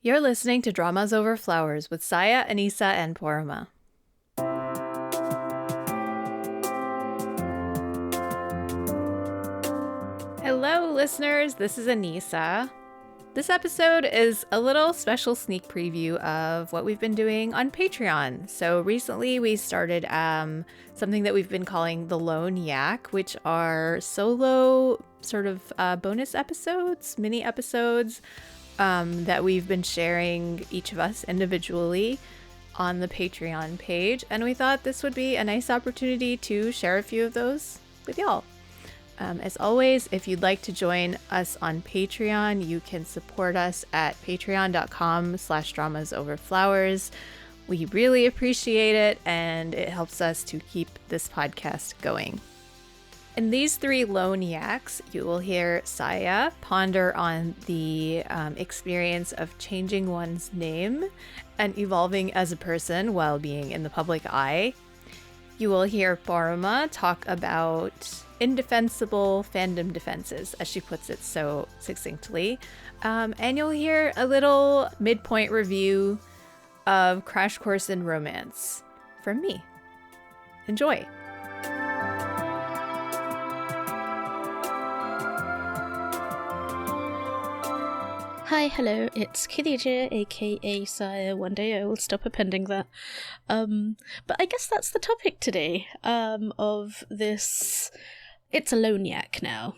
You're listening to Dramas Over Flowers with Saya, Anisa, and Porama. Hello, listeners. This is Anisa. This episode is a little special sneak preview of what we've been doing on Patreon. So recently we started something that we've been calling the Lone Yak, which are solo sort of bonus episodes, mini episodes that we've been sharing each of us individually on the Patreon page. And we thought this would be a nice opportunity to share a few of those with y'all. As always, if you'd like to join us on Patreon, you can support us at patreon.com/dramasoverflowers. We really appreciate it, and it helps us to keep this podcast going. In these three lone yaks, you will hear Saya ponder on the experience of changing one's name and evolving as a person while being in the public eye. You will hear Porama talk about indefensible fandom defenses, as she puts it so succinctly. And you'll hear a little midpoint review of Crash Course in Romance from me. Enjoy! Hi, hello, it's Khadija, aka Saya. One day I will stop appending that. But I guess that's the topic today, of this. It's a lone yak now.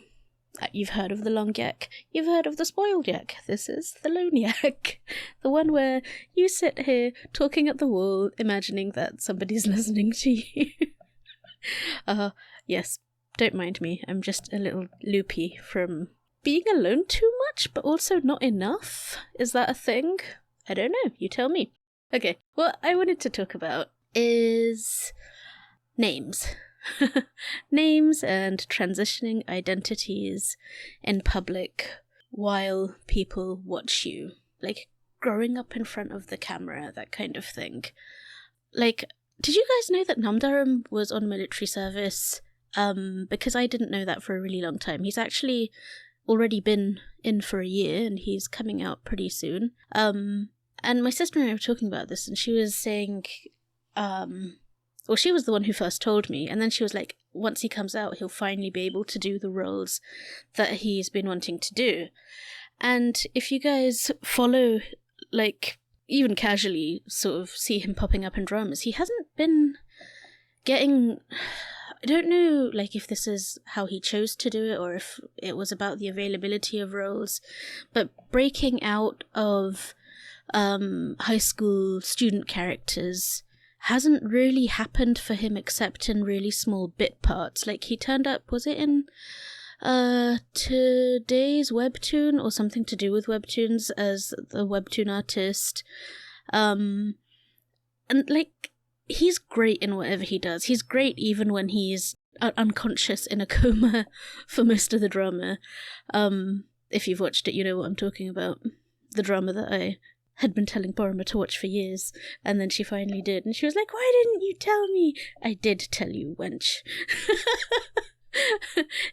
You've heard of the long yak, you've heard of the spoiled yak. This is the lone yak. The one where you sit here talking at the wall, imagining that somebody's listening to you. Yes, don't mind me, I'm just a little loopy from being alone too much, but also not enough? Is that a thing? I don't know, you tell me. Okay, what I wanted to talk about is names. Names and transitioning identities in public while people watch you. Like, growing up in front of the camera, that kind of thing. Like, did you guys know that Namdaram was on military service? Because I didn't know that for a really long time. He's actually already been in for a year, and he's coming out pretty soon. And my sister and I were talking about this, and she was saying, well, she was the one who first told me, and then she was like, once he comes out, he'll finally be able to do the roles that he's been wanting to do. And if you guys follow, like, even casually sort of see him popping up in dramas, he hasn't been getting... I don't know, like, if this is how he chose to do it or if it was about the availability of roles, but breaking out of high school student characters hasn't really happened for him except in really small bit parts. Like, he turned up, was it in today's webtoon or something to do with webtoons as the webtoon artist? And, like, he's great in whatever he does. He's great even when he's unconscious in a coma for most of the drama. If you've watched it, you know what I'm talking about. The drama that I had been telling Porama to watch for years, and then she finally did, and she was like, "Why didn't you tell me?" I did tell you, wench.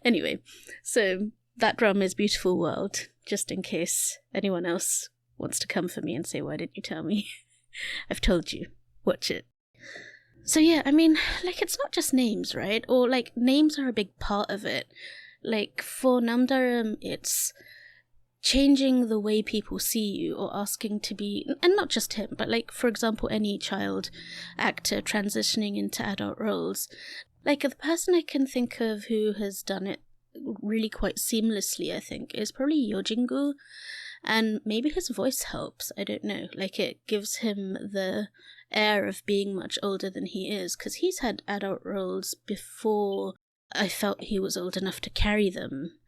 Anyway, so that drama is Beautiful World, just in case anyone else wants to come for me and say, "Why didn't you tell me?" I've told you. Watch it. So yeah, I mean, like, it's not just names, right? Or, like, names are a big part of it. Like, for Namdaram, it's changing the way people see you or asking to be, and not just him, but, like, for example, any child actor transitioning into adult roles. Like, the person I can think of who has done it really quite seamlessly, I think, is probably Yojingu. And maybe his voice helps, I don't know. Like, it gives him the air of being much older than he is, because he's had adult roles before I felt he was old enough to carry them.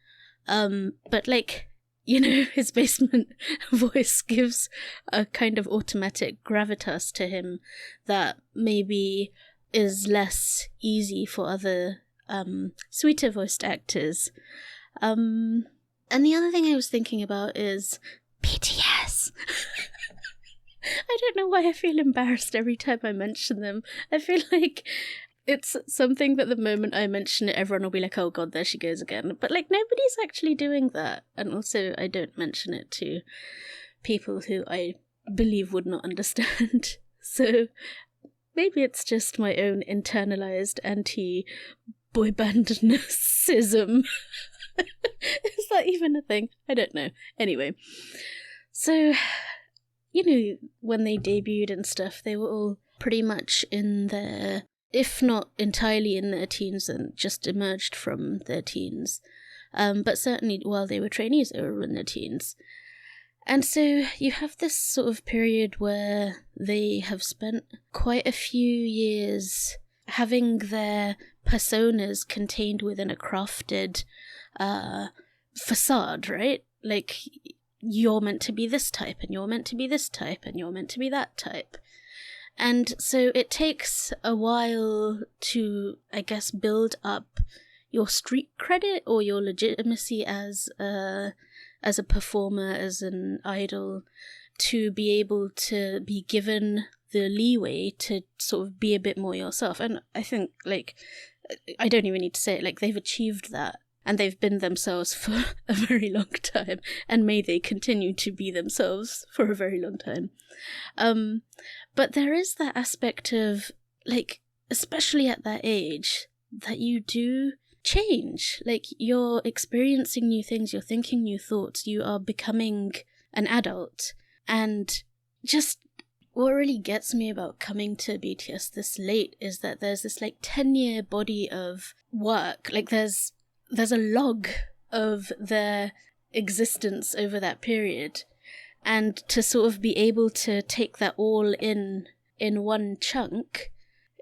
But, like, you know, his basement voice gives a kind of automatic gravitas to him that maybe is less easy for other sweeter voiced actors. And the other thing I was thinking about is BTS. I don't know why I feel embarrassed every time I mention them. I feel like it's something that the moment I mention it, everyone will be like, oh god, there she goes again. But, like, nobody's actually doing that. And also, I don't mention it to people who I believe would not understand. So maybe it's just my own internalized anti-boy bandnessism. Is that even a thing? I don't know. Anyway, so, when they debuted and stuff, they were all pretty much in their, if not entirely in their teens, and just emerged from their teens. But certainly while they were trainees, they were in their teens. And so you have this sort of period where they have spent quite a few years having their personas contained within a crafted facade, right? Like, you're meant to be this type, and you're meant to be this type, and you're meant to be that type. And so it takes a while to, I guess, build up your street credit or your legitimacy as a performer, as an idol, to be able to be given the leeway to sort of be a bit more yourself. And I think, like, I don't even need to say it, like, they've achieved that. And they've been themselves for a very long time. And may they continue to be themselves for a very long time. But there is that aspect of, like, especially at that age, that you do change. Like, you're experiencing new things, you're thinking new thoughts, you are becoming an adult. And just what really gets me about coming to BTS this late is that there's this, like, 10-year body of work. Like, there's a log of their existence over that period, and to sort of be able to take that all in one chunk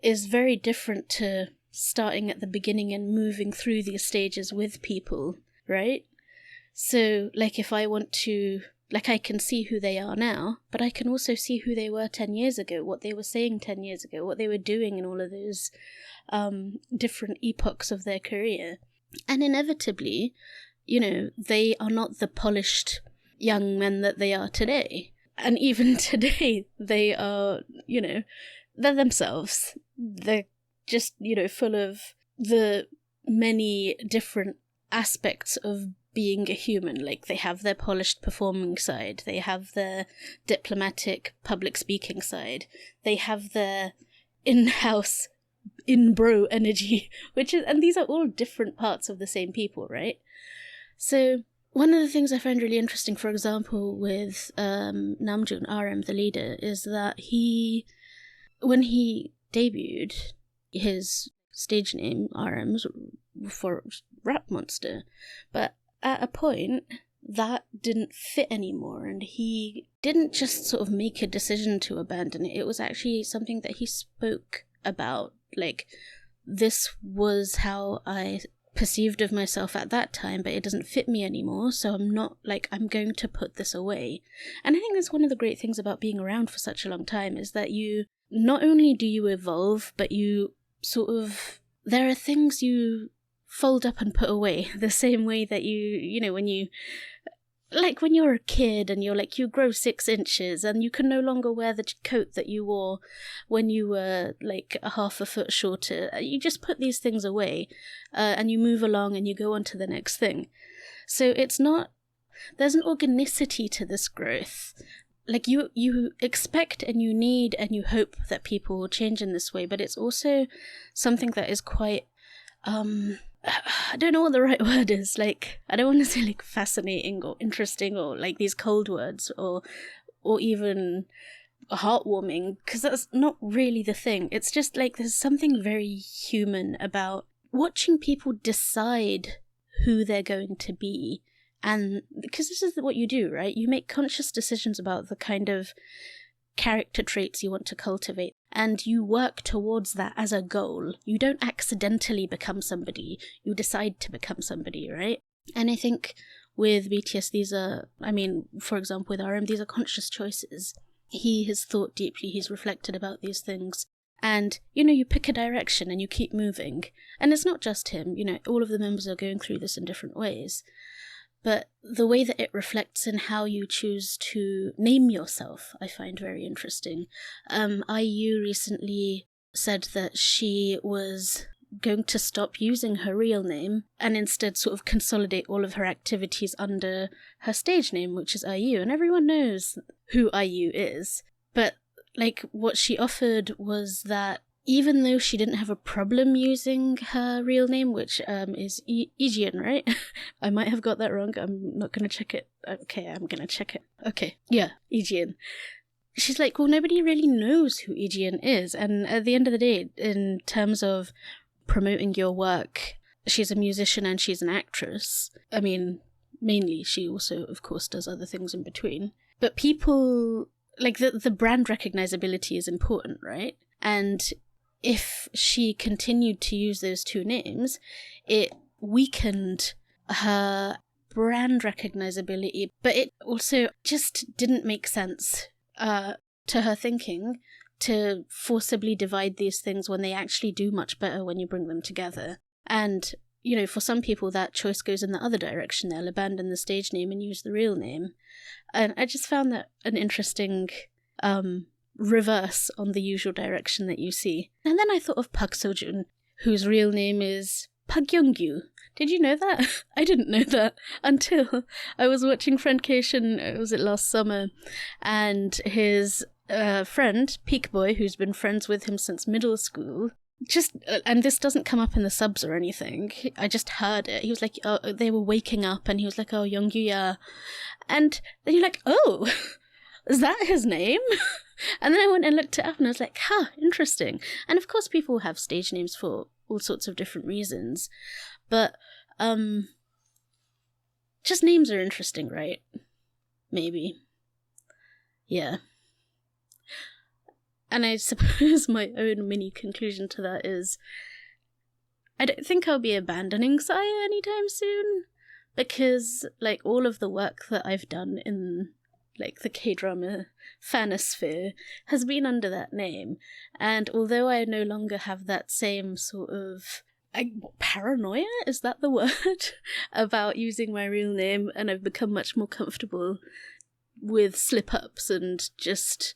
is very different to starting at the beginning and moving through these stages with people, right? So, like, if I want to, like, I can see who they are now, but I can also see who they were 10 years ago, what they were saying 10 years ago, what they were doing in all of those different epochs of their career. And inevitably, they are not the polished young men that they are today. And even today, they are, they're themselves. They're just, full of the many different aspects of being a human. Like, they have their polished performing side. They have their diplomatic public speaking side. They have their in-house in-bro energy, and these are all different parts of the same people, right? So one of the things I find really interesting, for example, with Namjoon, RM, the leader, is that when he debuted, his stage name, RM, for Rap Monster, but at a point that didn't fit anymore, and he didn't just sort of make a decision to abandon it. It was actually something that he spoke about. Like, this was how I perceived of myself at that time, but it doesn't fit me anymore, so I'm going to put this away. And I think that's one of the great things about being around for such a long time, is that you, not only do you evolve, but you sort of, there are things you fold up and put away, the same way that when you're a kid and you grow 6 inches and you can no longer wear the coat that you wore when you were like a half a foot shorter. You just put these things away and you move along and you go on to the next thing. So there's an organicity to this growth. Like, you expect and you need and you hope that people will change in this way, but it's also something that is quite I don't know what the right word is. Like, I don't want to say like fascinating or interesting or like these cold words or even heartwarming, because that's not really the thing. It's just like there's something very human about watching people decide who they're going to be. And because this is what you do, right? You make conscious decisions about the kind of character traits you want to cultivate, and you work towards that as a goal. You don't accidentally become somebody, you decide to become somebody, right? And I think with BTS, these are, for example, with RM, these are conscious choices. He has thought deeply, he's reflected about these things, and, you pick a direction and you keep moving. And it's not just him, all of the members are going through this in different ways. But the way that it reflects in how you choose to name yourself, I find very interesting. IU recently said that she was going to stop using her real name and instead sort of consolidate all of her activities under her stage name, which is IU. And everyone knows who IU is. But, like, what she offered was that even though she didn't have a problem using her real name, which is Aegean, right? I might have got that wrong. I'm not going to check it. Okay, I'm going to check it. Okay, yeah, Aegean. She's like, well, nobody really knows who Aegean is. And at the end of the day, in terms of promoting your work, she's a musician and she's an actress. I mean, mainly. She also, of course, does other things in between. But people, like, the brand recognizability is important, right? And if she continued to use those two names, it weakened her brand recognizability, but it also just didn't make sense to her thinking to forcibly divide these things when they actually do much better when you bring them together. And, you know, for some people that choice goes in the other direction. They'll abandon the stage name and use the real name. And I just found that an interesting reverse on the usual direction that you see. And then I thought of Park Seo-joon, whose real name is Park Young-gyu. Did you know that? I didn't know that until I was watching Friendcation, was it last summer, and his friend, Peak Boy, who's been friends with him since middle school, and this doesn't come up in the subs or anything, I just heard it. He was like, oh, they were waking up, and he was like, oh, Young-gyu, yeah. And then you're like, oh, is that his name? And then I went and looked it up and I was like, interesting. And of course people have stage names for all sorts of different reasons. But, just names are interesting, right? Maybe. Yeah. And I suppose my own mini conclusion to that is, I don't think I'll be abandoning Saya anytime soon. Because, like, all of the work that I've done in, like, the K-drama fanosphere has been under that name. And although I no longer have that same sort of paranoia, is that the word? About using my real name, and I've become much more comfortable with slip-ups and just,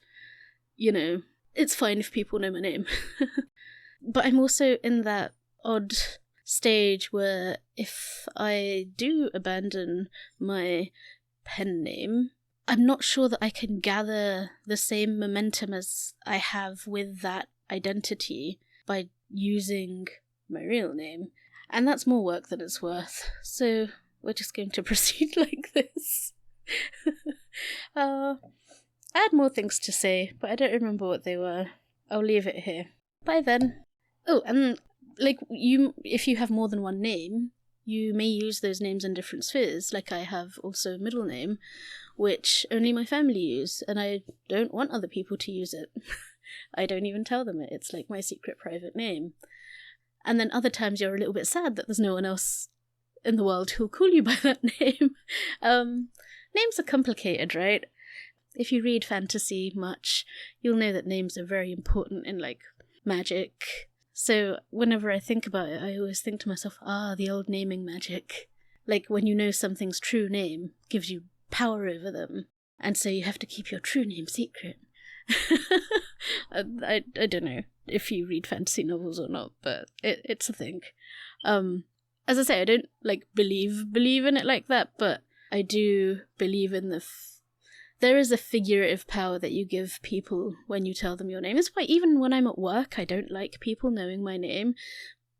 you know, it's fine if people know my name. But I'm also in that odd stage where if I do abandon my pen name, I'm not sure that I can gather the same momentum as I have with that identity by using my real name. And that's more work than it's worth. So we're just going to proceed like this. I had more things to say, but I don't remember what they were. I'll leave it here. Bye then. Oh, and like if you have more than one name, you may use those names in different spheres. Like I have also a middle name, which only my family use, and I don't want other people to use it. I don't even tell them it. It's like my secret private name. And then other times you're a little bit sad that there's no one else in the world who'll call you by that name. Names are complicated, right? If you read fantasy much, you'll know that names are very important in, like, magic. So whenever I think about it, I always think to myself, the old naming magic. Like, when you know something's true name, gives you power over them. And so you have to keep your true name secret. I don't know if you read fantasy novels or not, but it's a thing. As I say, I don't, like, believe in it like that, but I do believe in there is a figurative power that you give people when you tell them your name. It's why even when I'm at work, I don't like people knowing my name.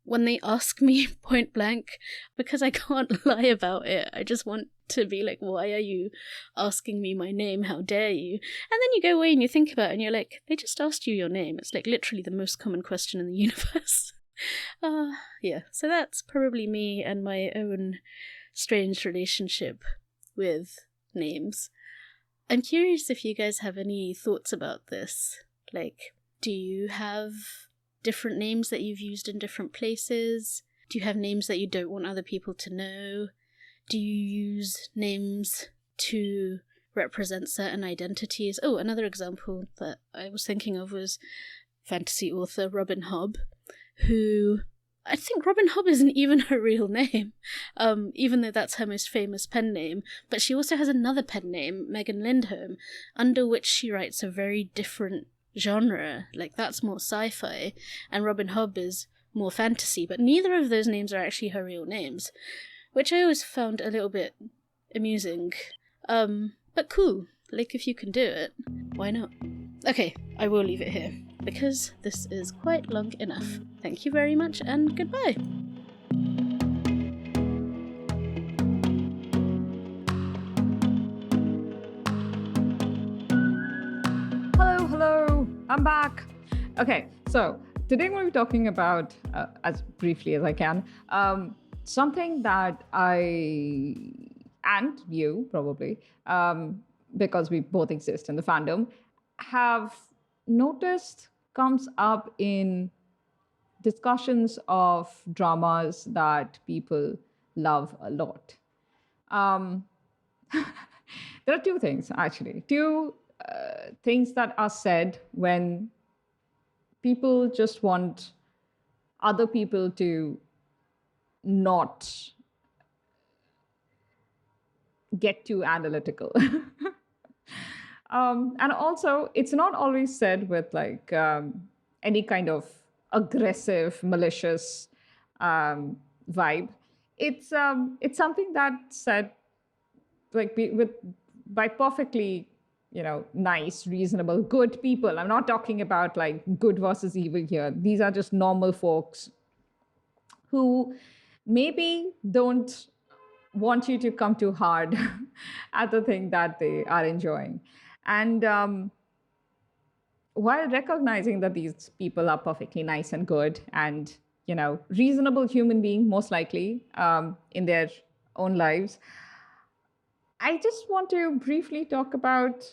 When they ask me point blank, because I can't lie about it, I just want to be like, why are you asking me my name? How dare you? And then you go away and you think about it and you're like, they just asked you your name. It's like literally the most common question in the universe. Yeah, so that's probably me and my own strange relationship with names. I'm curious if you guys have any thoughts about this. Like, do you have different names that you've used in different places? Do you have names that you don't want other people to know? Do you use names to represent certain identities? Oh, another example that I was thinking of was fantasy author Robin Hobb, who I think Robin Hobb isn't even her real name, even though that's her most famous pen name. But she also has another pen name, Megan Lindholm, under which she writes a very different genre. Like, that's more sci-fi, and Robin Hobb is more fantasy, but neither of those names are actually her real names, which I always found a little bit amusing. But cool. Like, if you can do it, why not? Okay, I will leave it here, because this is quite long enough. Thank you very much, and goodbye. Hello, I'm back. Okay, so today we'll be talking about, as briefly as I can, something that I, and you probably, because we both exist in the fandom, have noticed comes up in discussions of dramas that people love a lot. Um, there are two things, actually. Two things that are said when people just want other people to not get too analytical. And also, it's not always said with like any kind of aggressive, malicious vibe. It's something that's said like by perfectly, nice, reasonable, good people. I'm not talking about like good versus evil here. These are just normal folks who maybe don't want you to come too hard at the thing that they are enjoying. And while recognizing that these people are perfectly nice and good and, reasonable human being, most likely in their own lives, I just want to briefly talk about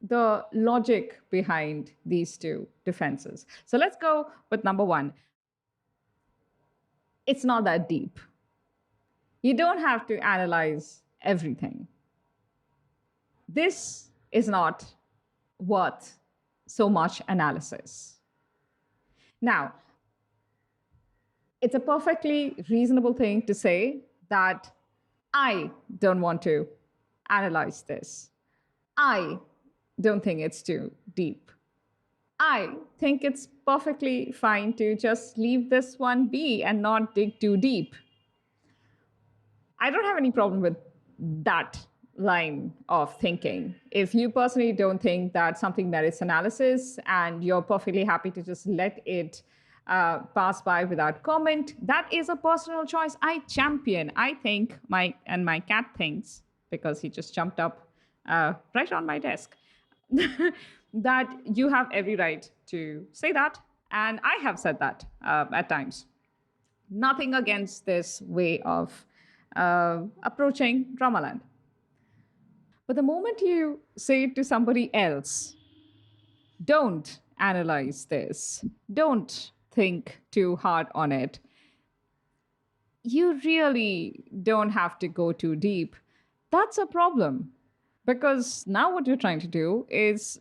the logic behind these two defenses. So let's go with number one. It's not that deep. You don't have to analyze everything. This is not worth so much analysis. Now, it's a perfectly reasonable thing to say that I don't want to analyze this. I don't think it's too deep. I think it's perfectly fine to just leave this one be and not dig too deep. I don't have any problem with that line of thinking. If you personally don't think that something merits analysis and you're perfectly happy to just let it pass by without comment, that is a personal choice I champion. I think my cat thinks, because he just jumped up right on my desk, that you have every right to say that. And I have said that at times. Nothing against this way of approaching Dramaland. But the moment you say it to somebody else, don't analyze this, don't think too hard on it, you really don't have to go too deep. That's a problem. Because now what you're trying to do is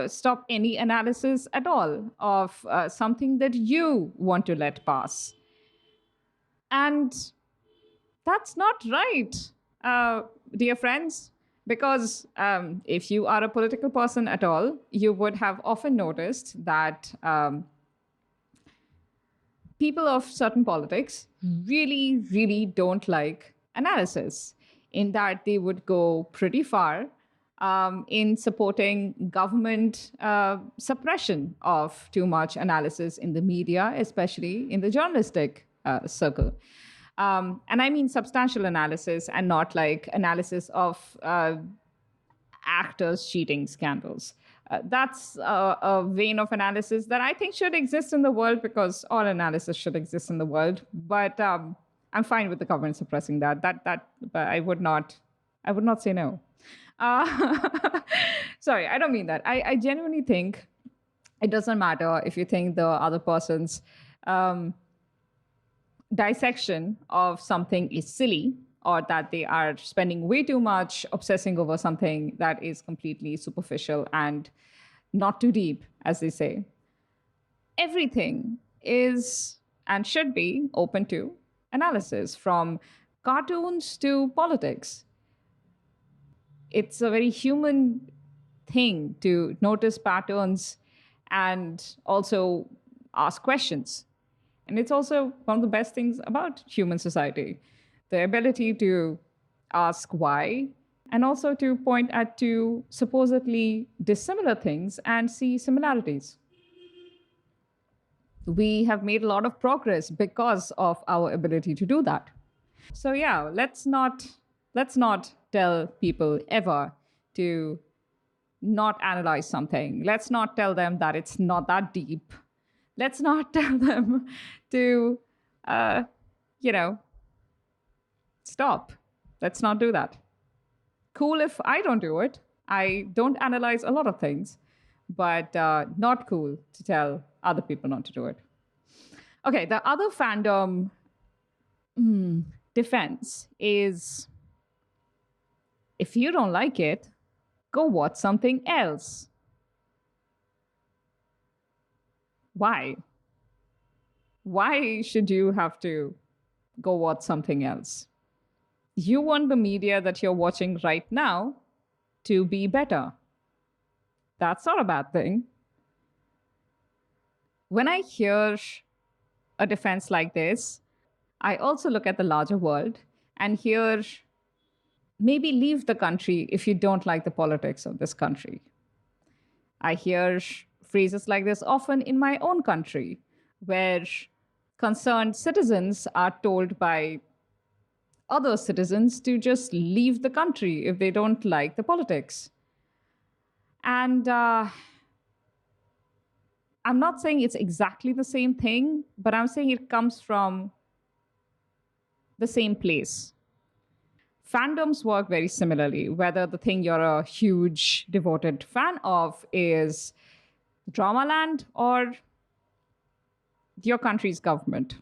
stop any analysis at all of something that you want to let pass. And that's not right, dear friends, because if you are a political person at all, you would have often noticed that people of certain politics really, really don't like analysis, in that they would go pretty far in supporting government suppression of too much analysis in the media, especially in the journalistic circle. And I mean substantial analysis and not like analysis of actors cheating scandals. That's a vein of analysis that I think should exist in the world, because all analysis should exist in the world. But I'm fine with the government suppressing that. But I would not say no. Sorry, I don't mean that. I genuinely think it doesn't matter if you think the other person's dissection of something is silly, or that they are spending way too much obsessing over something that is completely superficial and not too deep, as they say. Everything is and should be open to analysis, from cartoons to politics. It's a very human thing to notice patterns and also ask questions. And it's also one of the best things about human society, the ability to ask why, and also to point at two supposedly dissimilar things and see similarities. We have made a lot of progress because of our ability to do that. So yeah, let's not tell people ever to not analyze something. Let's not tell them that it's not that deep. Let's not tell them to uh, you know, stop. Let's not do that. Cool if I don't do it. I don't analyze a lot of things, but not cool to tell other people not to do it. Okay, the other fandom defense is if you don't like it, go watch something else. Why? Why should you have to go watch something else? You want the media that you're watching right now to be better. That's not a bad thing. When I hear a defense like this, I also look at the larger world and hear maybe leave the country if you don't like the politics of this country. I hear phrases like this often in my own country, where concerned citizens are told by other citizens to just leave the country if they don't like the politics. And I'm not saying it's exactly the same thing, but I'm saying it comes from the same place. Fandoms work very similarly, whether the thing you're a huge devoted fan of is Dramaland or your country's government.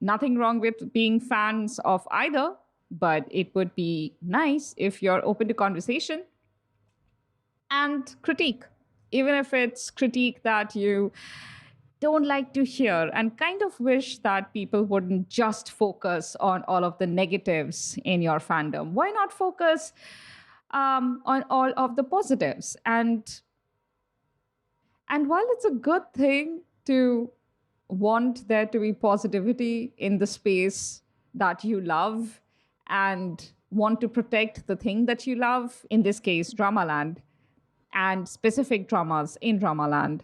Nothing wrong with being fans of either, but it would be nice if you're open to conversation and critique, even if it's critique that you don't like to hear, and kind of wish that people wouldn't just focus on all of the negatives in your fandom. Why not focus on all of the positives? And while it's a good thing to want there to be positivity in the space that you love and want to protect the thing that you love, in this case, Dramaland, and specific dramas in Dramaland,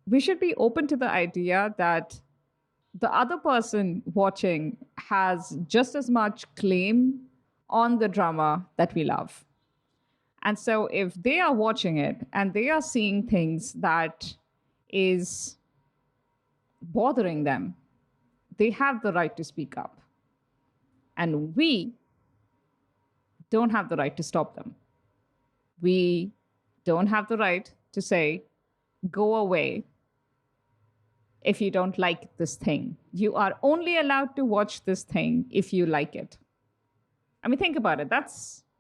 we should be open to the idea that the other person watching has just as much claim on the drama that we love. And so if they are watching it and they are seeing things that is bothering them, they have the right to speak up. And we don't have the right to stop them. We don't have the right to say, go away if you don't like this thing. You are only allowed to watch this thing if you like it. I mean, think about it.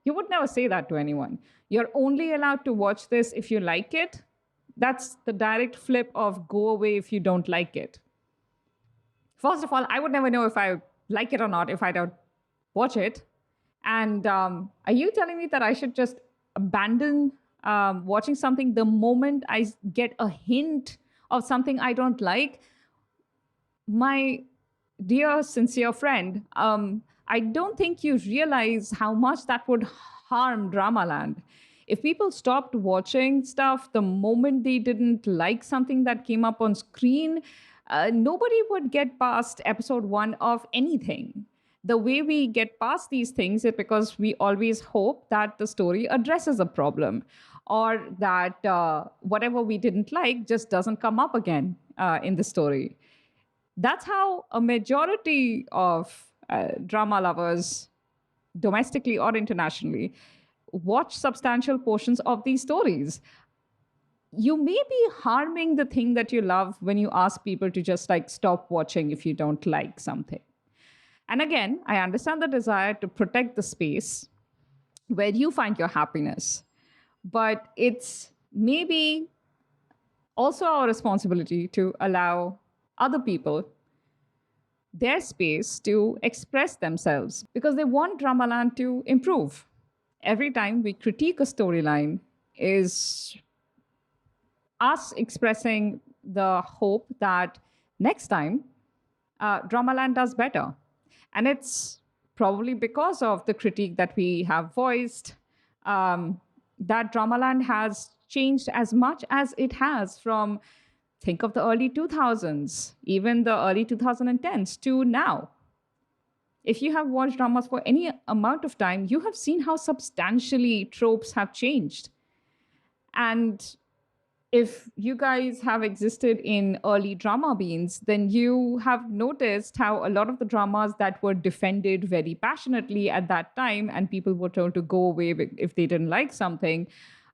You would never say that to anyone. You're only allowed to watch this if you like it. That's the direct flip of go away if you don't like it. First of all, I would never know if I like it or not if I don't watch it. And are you telling me that I should just abandon watching something the moment I get a hint of something I don't like? My dear, sincere friend, I don't think you realize how much that would harm Dramaland. If people stopped watching stuff the moment they didn't like something that came up on screen, nobody would get past episode 1 of anything. The way we get past these things is because we always hope that the story addresses a problem, or that whatever we didn't like just doesn't come up again in the story. That's how a majority of drama lovers, domestically or internationally, watch substantial portions of these stories. You may be harming the thing that you love when you ask people to just stop watching if you don't like something. And again, I understand the desire to protect the space where you find your happiness, but it's maybe also our responsibility to allow other people their space to express themselves, because they want Dramaland to improve. Every time we critique a storyline is us expressing the hope that next time, Dramaland does better. And it's probably because of the critique that we have voiced that Dramaland has changed as much as it has from, think of the early 2000s, even the early 2010s to now. If you have watched dramas for any amount of time, you have seen how substantially tropes have changed. And if you guys have existed in early drama beans, then you have noticed how a lot of the dramas that were defended very passionately at that time and people were told to go away if they didn't like something,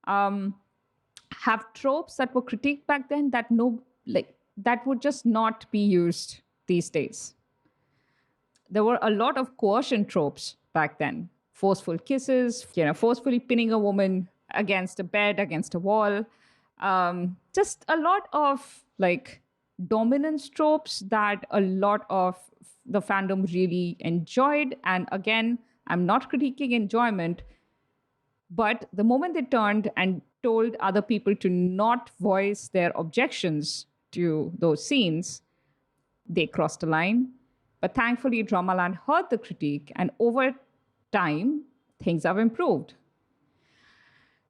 have tropes that were critiqued back then that would just not be used these days. There were a lot of coercion tropes back then. Forceful kisses, forcefully pinning a woman against a bed, against a wall. Just a lot of dominance tropes that a lot of the fandom really enjoyed. And again, I'm not critiquing enjoyment, but the moment they turned and told other people to not voice their objections to those scenes, they crossed a line. But thankfully, Dramaland heard the critique, and over time, things have improved.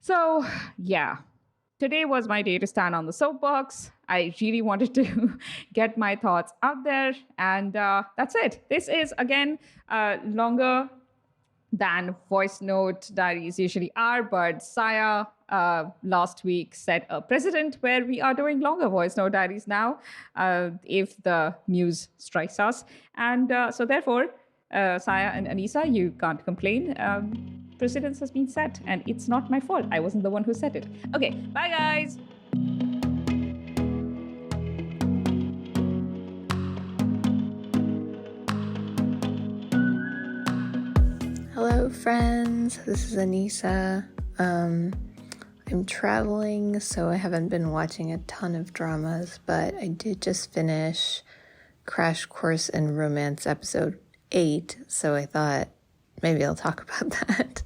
So, yeah, today was my day to stand on the soapbox. I really wanted to get my thoughts out there, and that's it. This is, again, longer than voice note diaries usually are, but Saya last week set a precedent where we are doing longer voice note diaries now if the muse strikes us. And so therefore, Saya and Anisa, you can't complain. Precedence has been set, and it's not my fault. I wasn't the one who set it. Okay, bye guys! Hello, friends. This is Anisa. I'm traveling, so I haven't been watching a ton of dramas, but I did just finish Crash Course in Romance episode 8, so I thought maybe I'll talk about that.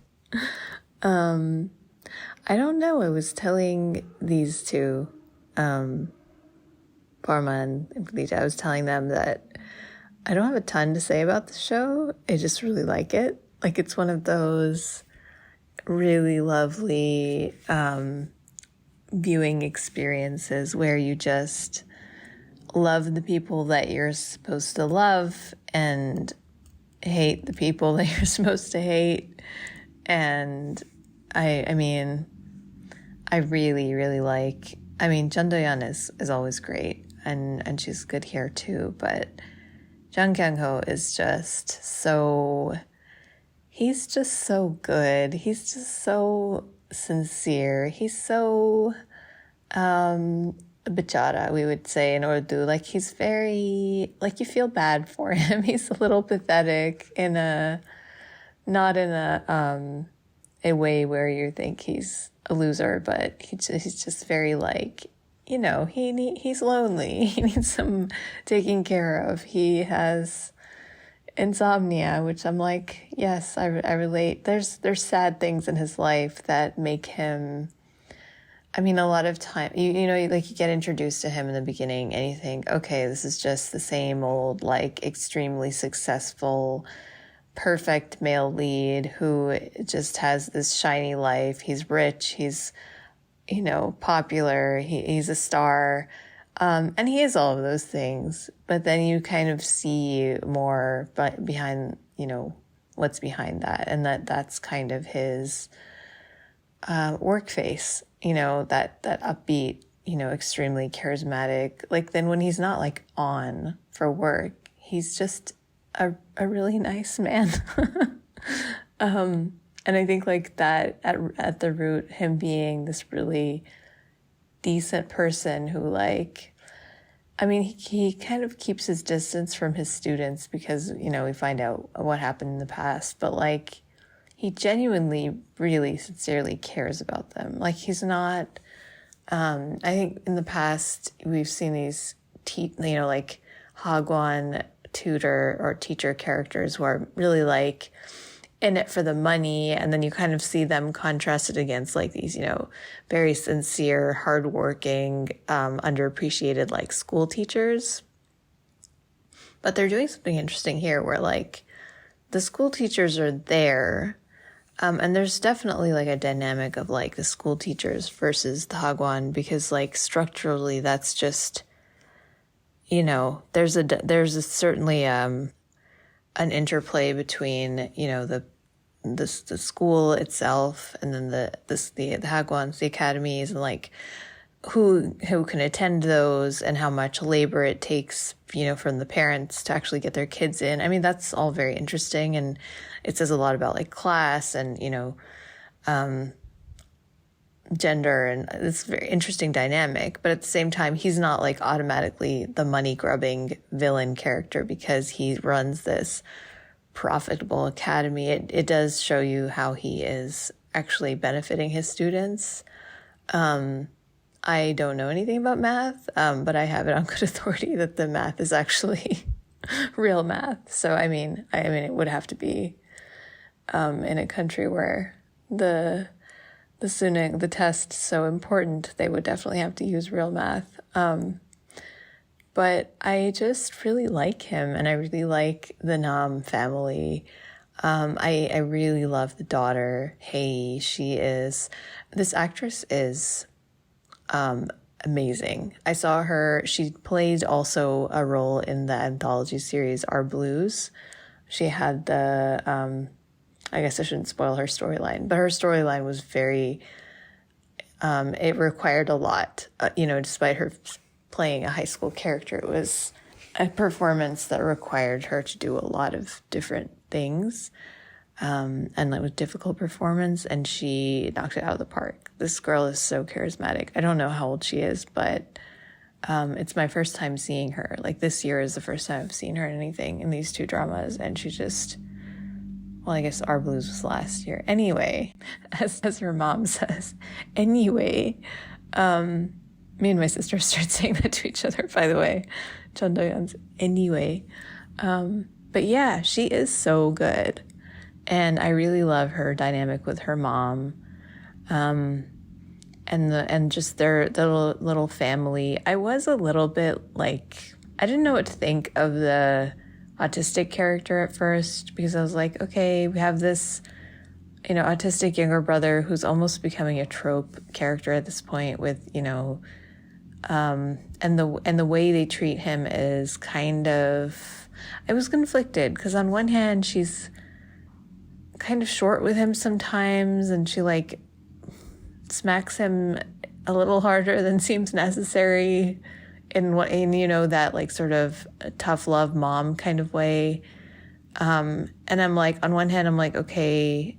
I don't know. I was telling these two, Parma and Khadija, I was telling them that I don't have a ton to say about the show. I just really like it. Like, it's one of those really lovely viewing experiences where you just love the people that you're supposed to love and hate the people that you're supposed to hate. And I mean, I really, really like, Jun Do-yeon is always great, and she's good here too, but Jung Kyung-ho is just so... He's just so good. He's just so sincere. He's so bichara, we would say in Urdu. Like, he's very, you feel bad for him. He's a little pathetic not in a way where you think he's a loser, but he's just very he's lonely. He needs some taking care of. He has insomnia, which I'm like, yes, I relate. There's sad things in his life that make him, a lot of time, you get introduced to him in the beginning and you think, okay, this is just the same old, extremely successful, perfect male lead who just has this shiny life. He's rich, he's, popular, he's a star. And he is all of those things, but then you kind of see more behind, what's behind that. And that's kind of his work face, that upbeat, extremely charismatic. Then when he's not on for work, he's just a really nice man. And I think that at the root, him being this really decent person who he kind of keeps his distance from his students because, we find out what happened in the past, but he genuinely, really sincerely cares about them. He's not, I think in the past we've seen these, Hagwon tutor or teacher characters who are really in it for the money, and then you kind of see them contrasted against these, very sincere, hardworking, underappreciated school teachers. But they're doing something interesting here where, like, the school teachers are there, and there's definitely, like, a dynamic of, like, the school teachers versus the Hagwon, because, like, structurally that's just, you know, there's certainly an interplay between, you know, the school itself and then the Hagwons, the academies, and, like, who can attend those and how much labor it takes, you know, from the parents to actually get their kids in. I mean, that's all very interesting, and it says a lot about, like, class and, you know, gender, and it's a very interesting dynamic. But at the same time, he's not, like, automatically the money-grubbing villain character because he runs this profitable academy. It does show you how he is actually benefiting his students. I don't know anything about math, but I have it on good authority that the math is actually real math. So, I mean, it would have to be in a country where the test's so important, they would definitely have to use real math. But I just really like him, and I really like the Nam family. I really love the daughter, Hei. This actress is amazing. I saw her, she played also a role in the anthology series Our Blues. She had I guess I shouldn't spoil her storyline, but her storyline was very, it required a lot, you know, despite her playing a high school character. It was a performance that required her to do a lot of different things. And it was a difficult performance, and she knocked it out of the park. This girl is so charismatic. I don't know how old she is, but it's my first time seeing her. Like, this year is the first time I've seen her in anything in these two dramas, and she just, well, I guess Our Blues was last year. Anyway, as her mom says, anyway, me and my sister started saying that to each other, by the way. Chondoyan's anyway. But yeah, she is so good. And I really love her dynamic with her mom, and just their little family. I was a little bit like, I didn't know what to think of the autistic character at first, because I was like, okay, we have this, you know, autistic younger brother who's almost becoming a trope character at this point with, you know, and the way they treat him is kind of, I was conflicted, because on one hand she's kind of short with him sometimes, and she, like, smacks him a little harder than seems necessary in you know, that, like, sort of tough love mom kind of way. And I'm like, on one hand, I'm like, okay,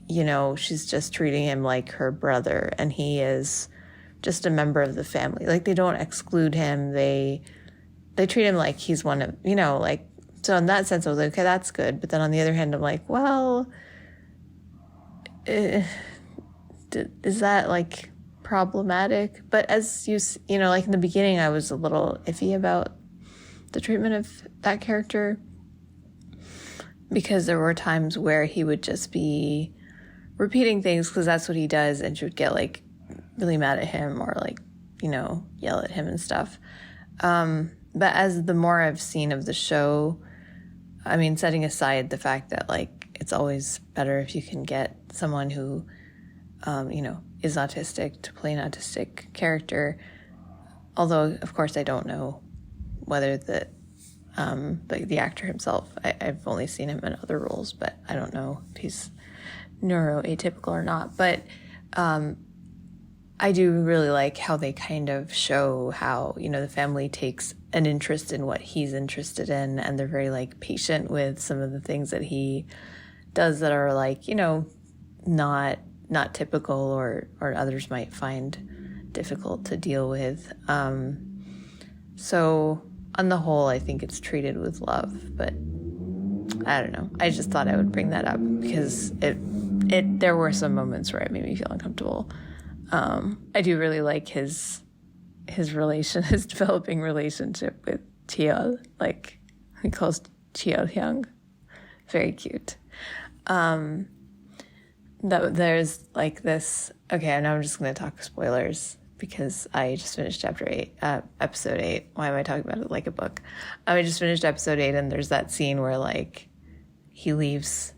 you know, she's just treating him like her brother, and he is just a member of the family. Like, they don't exclude him. They treat him like he's one of, you know, like, so in that sense, I was like, okay, that's good. But then on the other hand, I'm like, well, is that, like, problematic? But as you know, like, in the beginning, I was a little iffy about the treatment of that character, because there were times where he would just be repeating things because that's what he does, and she would get, like, really mad at him or, like, you know, yell at him and stuff. But as the more I've seen of the show, I mean, setting aside the fact that, like, it's always better if you can get someone who, you know, is autistic to play an autistic character. Although, of course, I don't know whether the actor himself, I've only seen him in other roles, but I don't know if he's neuroatypical or not. But I do really like how they kind of show how, you know, the family takes an interest in what he's interested in, and they're very, like, patient with some of the things that he does that are, like, you know, not typical or others might find difficult to deal with. So on the whole, I think it's treated with love, but I don't know. I just thought I would bring that up because there were some moments where it made me feel uncomfortable. I do really like his developing relationship with Cheol. Like, he calls Cheol Hyung. Very cute. There's, like, this, okay, now I'm just going to talk spoilers because I just finished episode 8. Why am I talking about it like a book? I just finished episode 8, and there's that scene where like he leaves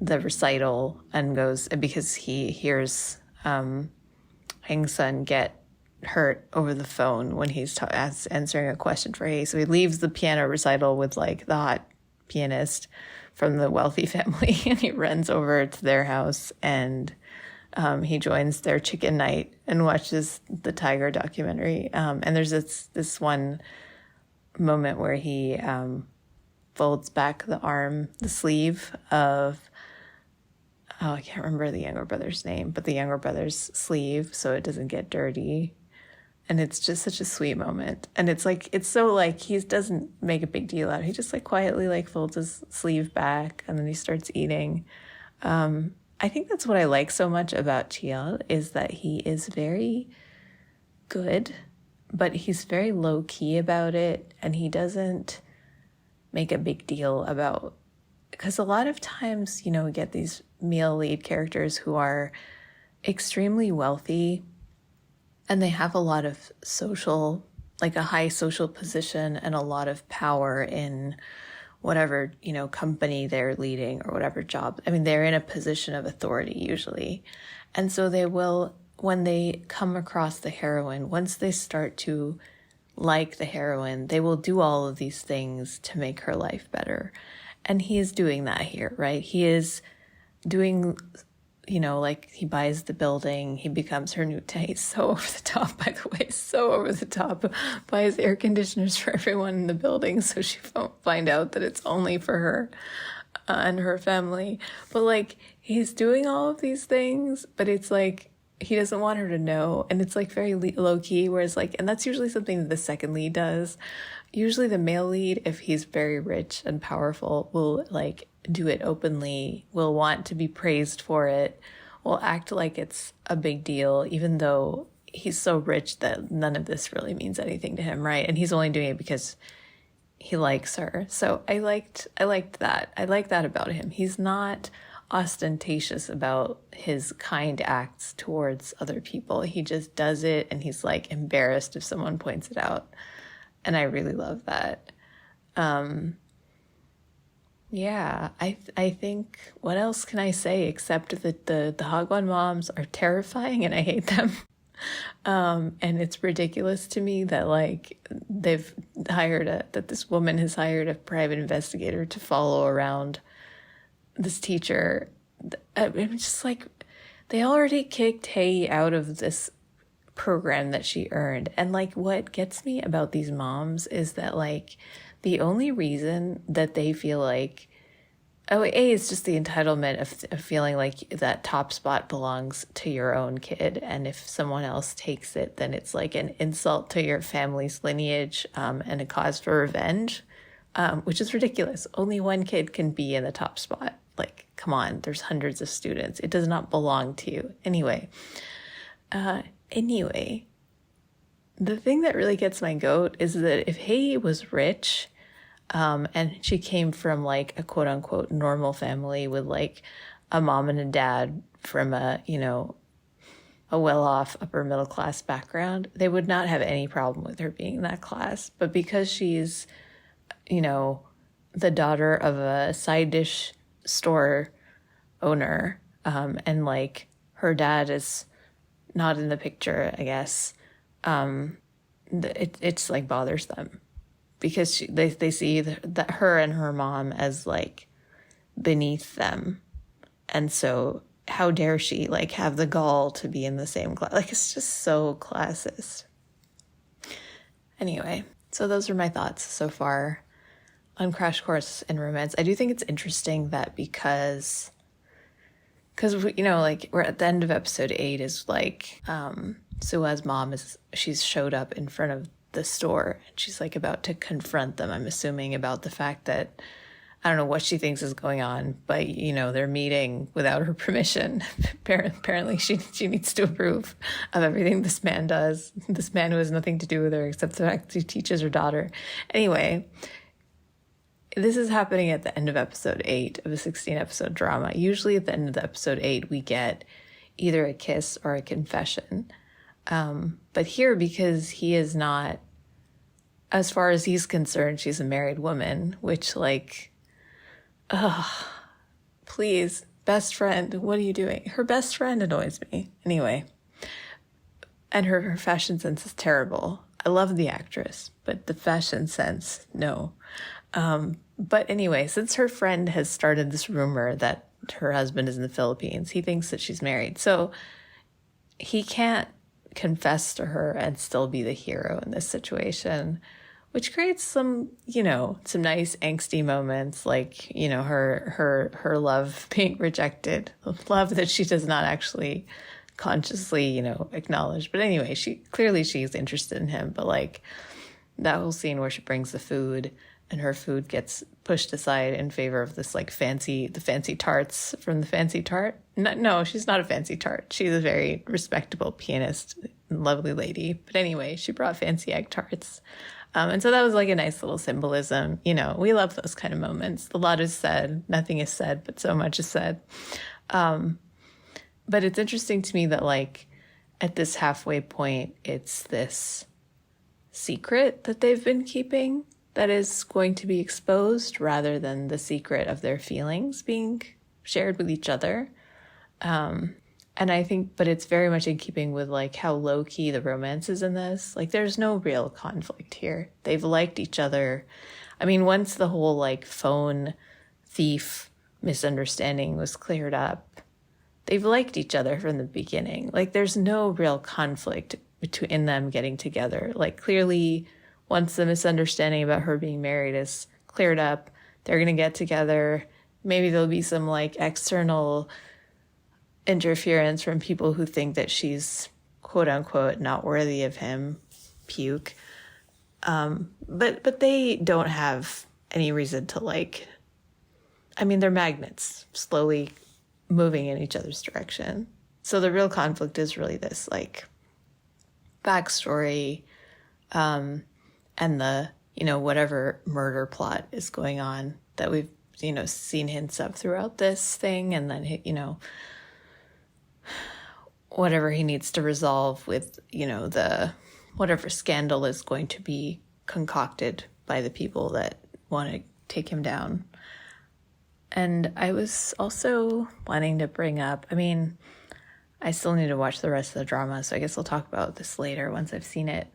the recital and goes, because he hears Hang-sun get hurt over the phone when he's answering a question for Hae. So he leaves the piano recital with like the hot pianist from the wealthy family, and he runs over to their house, and he joins their chicken night and watches the tiger documentary. And there's this one moment where he folds back the sleeve of, I can't remember the younger brother's name, but the younger brother's sleeve so it doesn't get dirty. And it's just such a sweet moment. And it's like, it's so like, he doesn't make a big deal out of it. He just like quietly like folds his sleeve back, and then he starts eating. I think that's what I like so much about Chiel, is that he is very good, but he's very low key about it. And he doesn't make a big deal about, because a lot of times, we get these male lead characters who are extremely wealthy, and they have a lot of a high social position and a lot of power in whatever, company they're leading or whatever job. I mean, they're in a position of authority usually. And so they will, when they come across the heroine, once they start to like the heroine, they will do all of these things to make her life better. And he is doing that here, right? He is doing, like he buys the building, he becomes her new he's so over the top, by the way, so over the top, buys air conditioners for everyone in the building so she won't find out that it's only for her and her family. But like, he's doing all of these things, but it's like, he doesn't want her to know. And it's like very low key, whereas like, and that's usually something that the second lead does. Usually the male lead, if he's very rich and powerful, will like do it openly, will want to be praised for it, will act like it's a big deal, even though he's so rich that none of this really means anything to him, right? And he's only doing it because he likes her. So I liked that. I like that about him. He's not ostentatious about his kind acts towards other people. He just does it, and he's like embarrassed if someone points it out. And I really love that. Yeah, I think, what else can I say except that the Hagwon moms are terrifying and I hate them. And it's ridiculous to me that like that this woman has hired a private investigator to follow around this teacher. I'm just like, they already kicked Hae out of this program that she earned. And like, what gets me about these moms is that like, the only reason that they feel like, it's just the entitlement of feeling like that top spot belongs to your own kid. And if someone else takes it, then it's like an insult to your family's lineage and a cause for revenge, which is ridiculous. Only one kid can be in the top spot. Like, come on, there's hundreds of students. It does not belong to you. Anyway, the thing that really gets my goat is that if Hae was rich, and she came from like a quote unquote normal family with like a mom and a dad from a well-off upper middle class background, they would not have any problem with her being in that class. But because she's, the daughter of a side dish store owner, and like her dad is not in the picture, I guess, it's like bothers them. Because they see that her and her mom as like beneath them. And so how dare she like have the gall to be in the same class? Like, it's just so classist. Anyway, so those are my thoughts so far on Crash Course in Romance. I do think it's interesting that because like we're at the end of episode 8 is like Sua's mom she's showed up in front of the store, and she's like about to confront them, I'm assuming, about the fact that I don't know what she thinks is going on, but they're meeting without her permission. Apparently she needs to approve of everything this man does, this man who has nothing to do with her except the fact that he teaches her daughter. Anyway, this is happening at the end of episode 8 of a 16-episode drama. Usually at the end of the episode 8 we get either a kiss or a confession. But here, because he is not, as far as he's concerned, she's a married woman, which please, best friend, what are you doing? Her best friend annoys me. Anyway, and her fashion sense is terrible. I love the actress, but the fashion sense, no. But anyway, since her friend has started this rumor that her husband is in the Philippines, he thinks that she's married. So he can't confess to her and still be the hero in this situation, which creates some nice angsty moments, like, her love being rejected, love that she does not actually consciously, acknowledge. But anyway, she's interested in him. But like that whole scene where she brings the food and her food gets pushed aside in favor of this the fancy tarts from the Fancy Tart. No, she's not a fancy tart. She's a very respectable pianist, lovely lady. But anyway, she brought fancy egg tarts. And so that was like a nice little symbolism. We love those kind of moments. A lot is said, nothing is said, but so much is said. But it's interesting to me that at this halfway point, it's this secret that they've been keeping that is going to be exposed rather than the secret of their feelings being shared with each other. And I think, but it's very much in keeping with how low key the romance is in this. There's no real conflict here. They've liked each other. I mean, once the whole phone thief misunderstanding was cleared up, they've liked each other from the beginning. There's no real conflict in them getting together. Clearly, once the misunderstanding about her being married is cleared up, they're going to get together. Maybe there'll be some external interference from people who think that she's quote unquote not worthy of him. Puke. But they don't have any reason to they're magnets slowly moving in each other's direction. So the real conflict is really this backstory, and the, whatever murder plot is going on that we've, seen hints of throughout this thing. And then, whatever he needs to resolve with, whatever scandal is going to be concocted by the people that want to take him down. And I was also wanting to bring up, I still need to watch the rest of the drama, so I guess I'll talk about this later once I've seen it.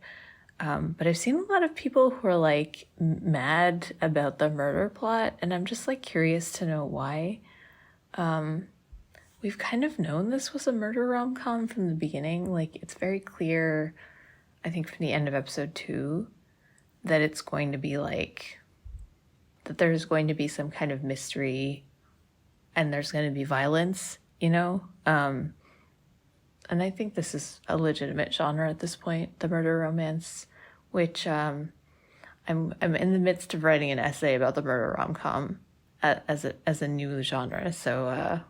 But I've seen a lot of people who are mad about the murder plot, and I'm just curious to know why. We've kind of known this was a murder rom-com from the beginning. It's very clear, I think from the end of episode 2, that it's going to be that there's going to be some kind of mystery and there's going to be violence, and I think this is a legitimate genre at this point, the murder romance, which I'm in the midst of writing an essay about the murder rom-com as a new genre. So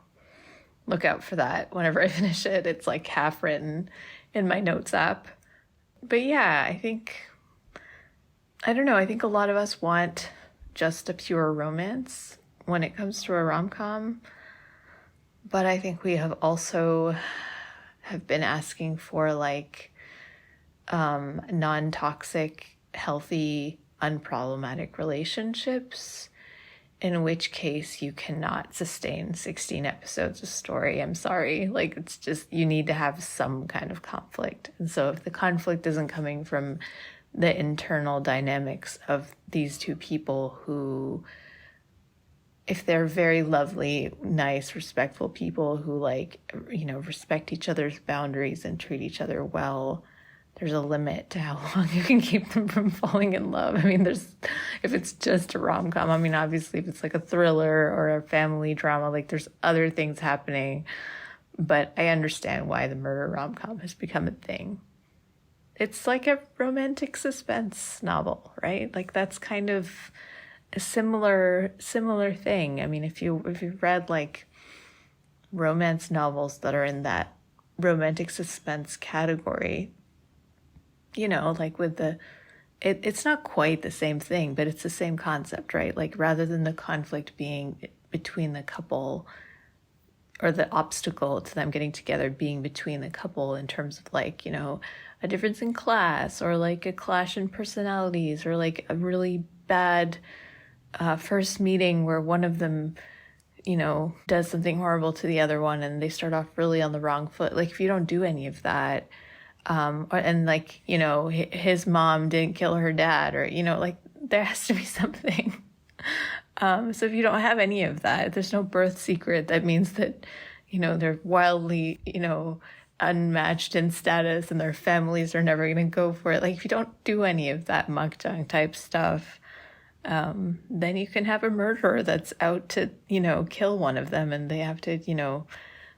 look out for that whenever I finish it. It's half written in my notes app. But yeah, I don't know. I think a lot of us want just a pure romance when it comes to a rom-com. But I think we have also been asking for non-toxic, healthy, unproblematic relationships, in which case you cannot sustain 16 episodes of story. I'm sorry. It's just, you need to have some kind of conflict. And so if the conflict isn't coming from the internal dynamics of these two people who, if they're very lovely, nice, respectful people who respect each other's boundaries and treat each other well, there's a limit to how long you can keep them from falling in love. If it's just a rom-com, obviously if it's a thriller or a family drama, there's other things happening, but I understand why the murder rom-com has become a thing. It's like a romantic suspense novel, right? That's kind of a similar thing. if you've read romance novels that are in that romantic suspense category, with it's not quite the same thing, but it's the same concept, right? Rather than the conflict being between the couple, or the obstacle to them getting together being between the couple in terms of like, you know, a difference in class or like a clash in personalities or like a really bad first meeting where one of them, you know, does something horrible to the other one and they start off really on the wrong foot. Like if you don't do any of that, and like, you know, his mom didn't kill her dad, or, you know, like there has to be something. So if you don't have any of that, there's no birth secret. That means that, you know, they're wildly, you know, unmatched in status and their families are never going to go for it. Like if you don't do any of that mukjang type stuff, then you can have a murderer that's out to, you know, kill one of them and they have to, you know,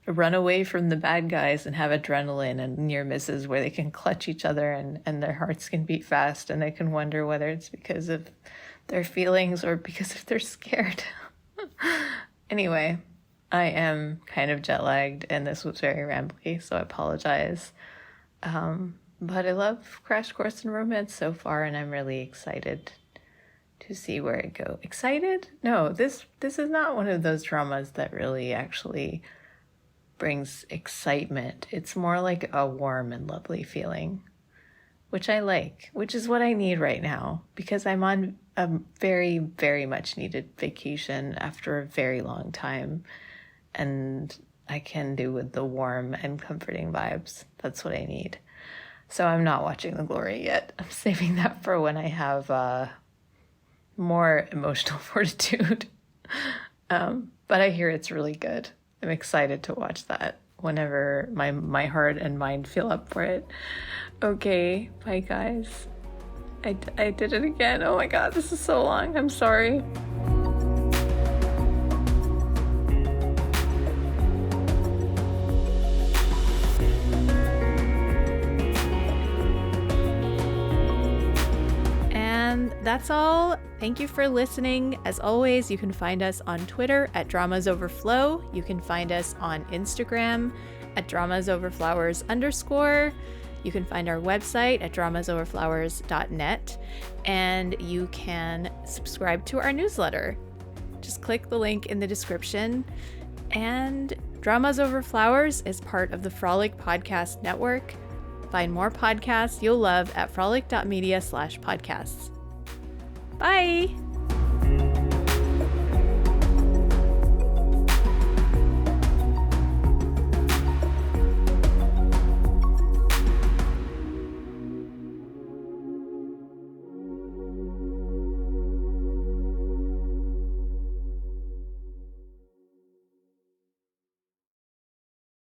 run away from the bad guys and have adrenaline and near misses where they can clutch each other and their hearts can beat fast and they can wonder whether it's because of their feelings or because if they're scared. Anyway, I am kind of jet lagged and this was very rambly, so I apologize. But I love Crash Course in Romance so far and I'm really excited to see where it goes. Excited? No, this is not one of those dramas that really actually brings excitement. It's more like a warm and lovely feeling, which I like, which is what I need right now because I'm on a very, very much needed vacation after a very long time. And I can do with the warm and comforting vibes. That's what I need. So I'm not watching The Glory yet. I'm saving that for when I have more emotional fortitude. But I hear it's really good. I'm excited to watch that whenever my heart and mind feel up for it. Okay, bye guys. I did it again. Oh my god, this is so long. I'm sorry. And that's all. Thank you for listening. As always, you can find us on Twitter at DramasOverFlow. You can find us on Instagram at DramasOverFlowers_. You can find our website at dramasoverflowers.net. And you can subscribe to our newsletter. Just click the link in the description. And Dramas Over Flowers is part of the Frolic Podcast Network. Find more podcasts you'll love at frolic.media/podcasts. Bye!